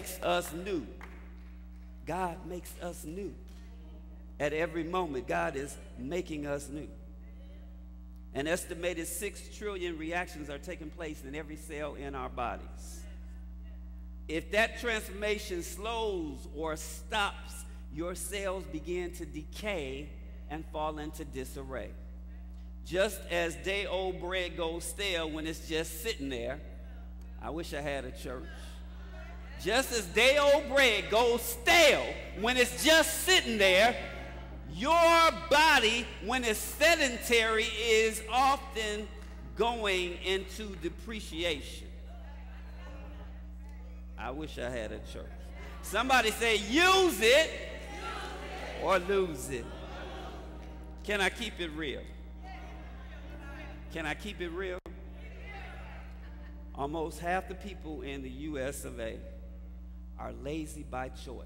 makes us new. God makes us new. At every moment, God is making us new. An estimated 6 trillion reactions are taking place in every cell in our bodies. If that transformation slows or stops, your cells begin to decay and fall into disarray. Just as day-old bread goes stale when it's just sitting there. I wish I had a church. Just as day-old bread goes stale when it's just sitting there, your body, when it's sedentary, is often going into depreciation. I wish I had a church. Somebody say, use it or lose it. Can I keep it real? Can I keep it real? Almost half the people in the U.S. of A. are lazy by choice.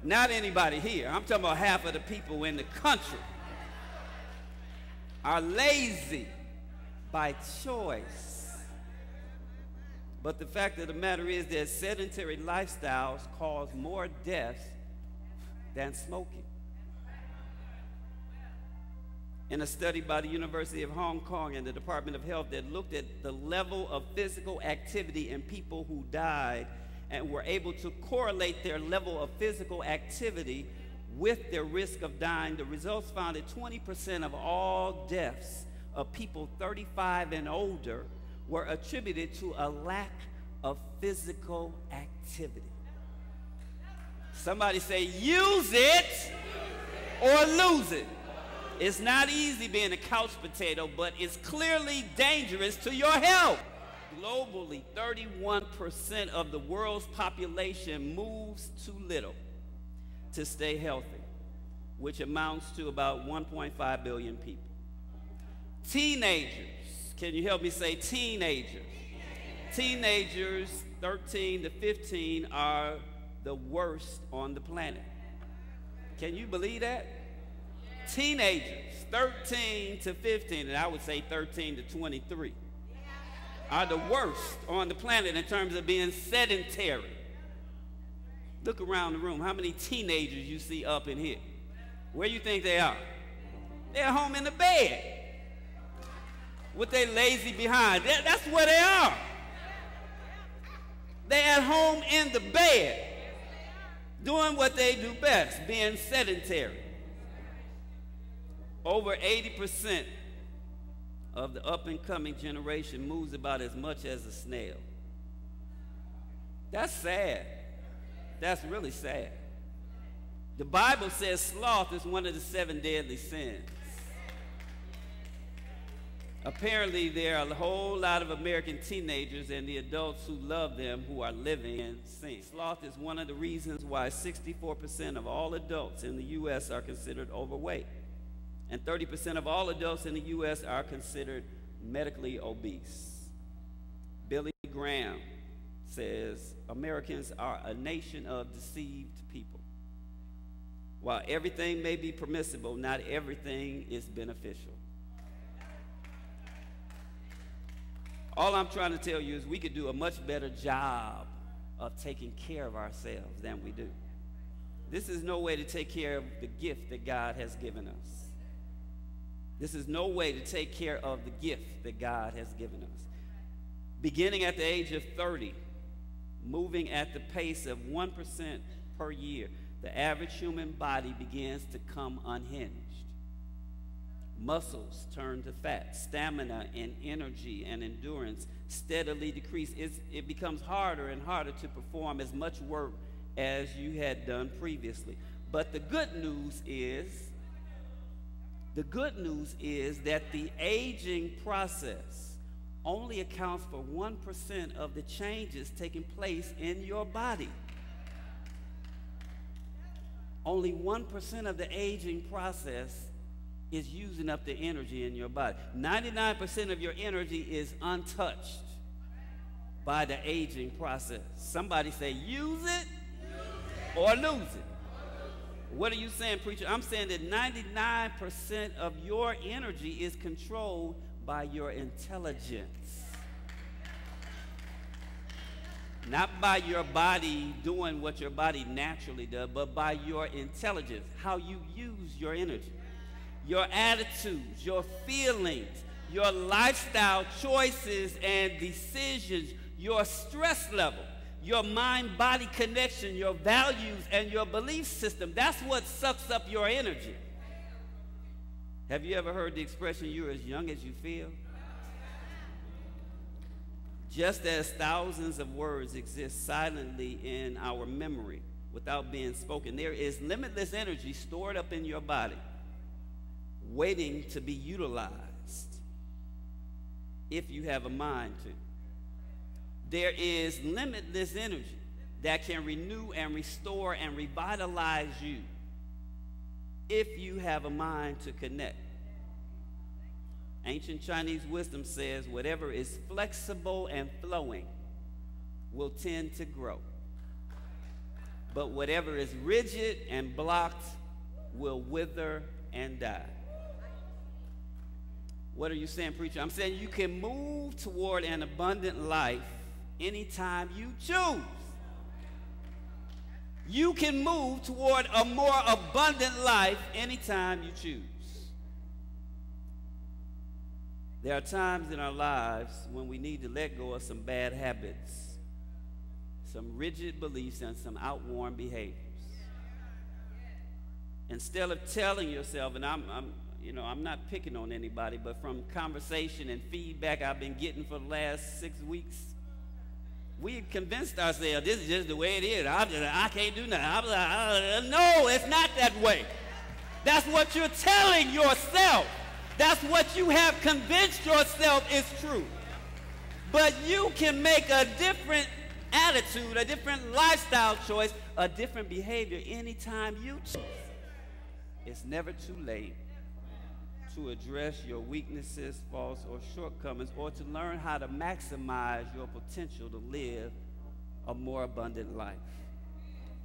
Not anybody here. I'm talking about half of the people in the country are lazy by choice. But the fact of the matter is that sedentary lifestyles cause more deaths than smoking. In a study by the University of Hong Kong and the Department of Health that looked at the level of physical activity in people who died and were able to correlate their level of physical activity with their risk of dying, the results found that 20% of all deaths of people 35 and older were attributed to a lack of physical activity. Somebody say, use it or lose it. It's not easy being a couch potato, but it's clearly dangerous to your health. Globally, 31% of the world's population moves too little to stay healthy, which amounts to about 1.5 billion people. Teenagers, can you help me say teenagers? Teenagers 13 to 15 are the worst on the planet. Can you believe that? Teenagers 13 to 15, and I would say 13 to 23, are the worst on the planet in terms of being sedentary. Look around the room. How many teenagers you see up in here? Where you think they are? They're home in the bed with their lazy behind. That's where they are. They're at home in the bed doing what they do best, being sedentary. Over 80% of the up-and-coming generation moves about as much as a snail. That's sad. That's really sad. The Bible says sloth is one of the 7 deadly sins. Apparently, there are a whole lot of American teenagers and the adults who love them who are living in sin. Sloth is one of the reasons why 64% of all adults in the U.S. are considered overweight. And 30% of all adults in the U.S. are considered medically obese. Billy Graham says, Americans are a nation of deceived people. While everything may be permissible, not everything is beneficial. All I'm trying to tell you is we could do a much better job of taking care of ourselves than we do. This is no way to take care of the gift that God has given us. This is no way to take care of the gift that God has given us. Beginning at the age of 30, moving at the pace of 1% per year, the average human body begins to come unhinged. Muscles turn to fat. Stamina and energy and endurance steadily decrease. It becomes harder and harder to perform as much work as you had done previously. But the good news is that the aging process only accounts for 1% of the changes taking place in your body. Only 1% of the aging process is using up the energy in your body. 99% of your energy is untouched by the aging process. Somebody say, use it or lose it. What are you saying, preacher? I'm saying that 99% of your energy is controlled by your intelligence. Not by your body doing what your body naturally does, but by your intelligence, how you use your energy, your attitudes, your feelings, your lifestyle choices and decisions, your stress level, your mind-body connection, your values, and your belief system. That's what sucks up your energy. Have you ever heard the expression, you're as young as you feel? Just as thousands of words exist silently in our memory without being spoken, there is limitless energy stored up in your body waiting to be utilized if you have a mind to. There is limitless energy that can renew and restore and revitalize you if you have a mind to connect. Ancient Chinese wisdom says whatever is flexible and flowing will tend to grow. But whatever is rigid and blocked will wither and die. What are you saying, preacher? I'm saying you can move toward an abundant life anytime you choose. You can move toward a more abundant life anytime you choose. There are times in our lives when we need to let go of some bad habits, some rigid beliefs, and some outworn behaviors. Instead of telling yourself, and I'm not picking on anybody, but from conversation and feedback I've been getting for the last 6 weeks, we convinced ourselves this is just the way it is. I can't do nothing. No, it's not that way. That's what you're telling yourself. That's what you have convinced yourself is true. But you can make a different attitude, a different lifestyle choice, a different behavior anytime you choose. It's never too late to address your weaknesses, faults, or shortcomings, or to learn how to maximize your potential to live a more abundant life.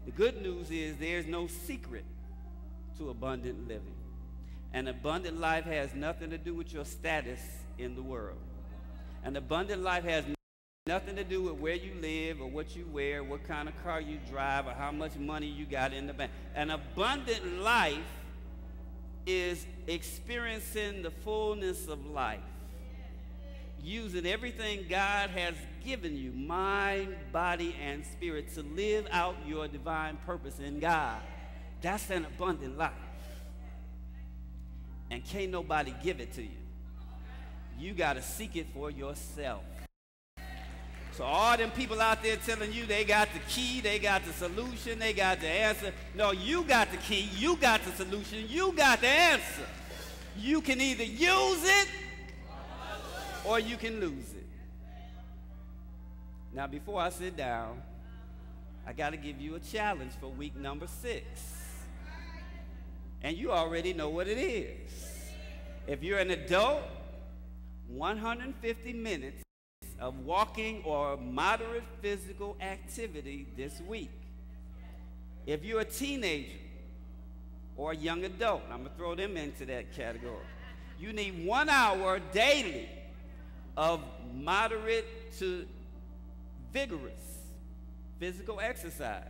The good news is there's no secret to abundant living. An abundant life has nothing to do with your status in the world. An abundant life has nothing to do with where you live or what you wear, what kind of car you drive, or how much money you got in the bank. An abundant life is experiencing the fullness of life, using everything God has given you, mind, body, and spirit, to live out your divine purpose in God. That's an abundant life. And can't nobody give it to you. You got to seek it for yourself. So all them people out there telling you they got the key, they got the solution, they got the answer. No, you got the key, you got the solution, you got the answer. You can either use it or you can lose it. Now, before I sit down, I got to give you a challenge for week number 6. And you already know what it is. If you're an adult, 150 minutes of walking or moderate physical activity this week. If you're a teenager or a young adult, I'm going to throw them into that category. You need 1 hour daily of moderate to vigorous physical exercise.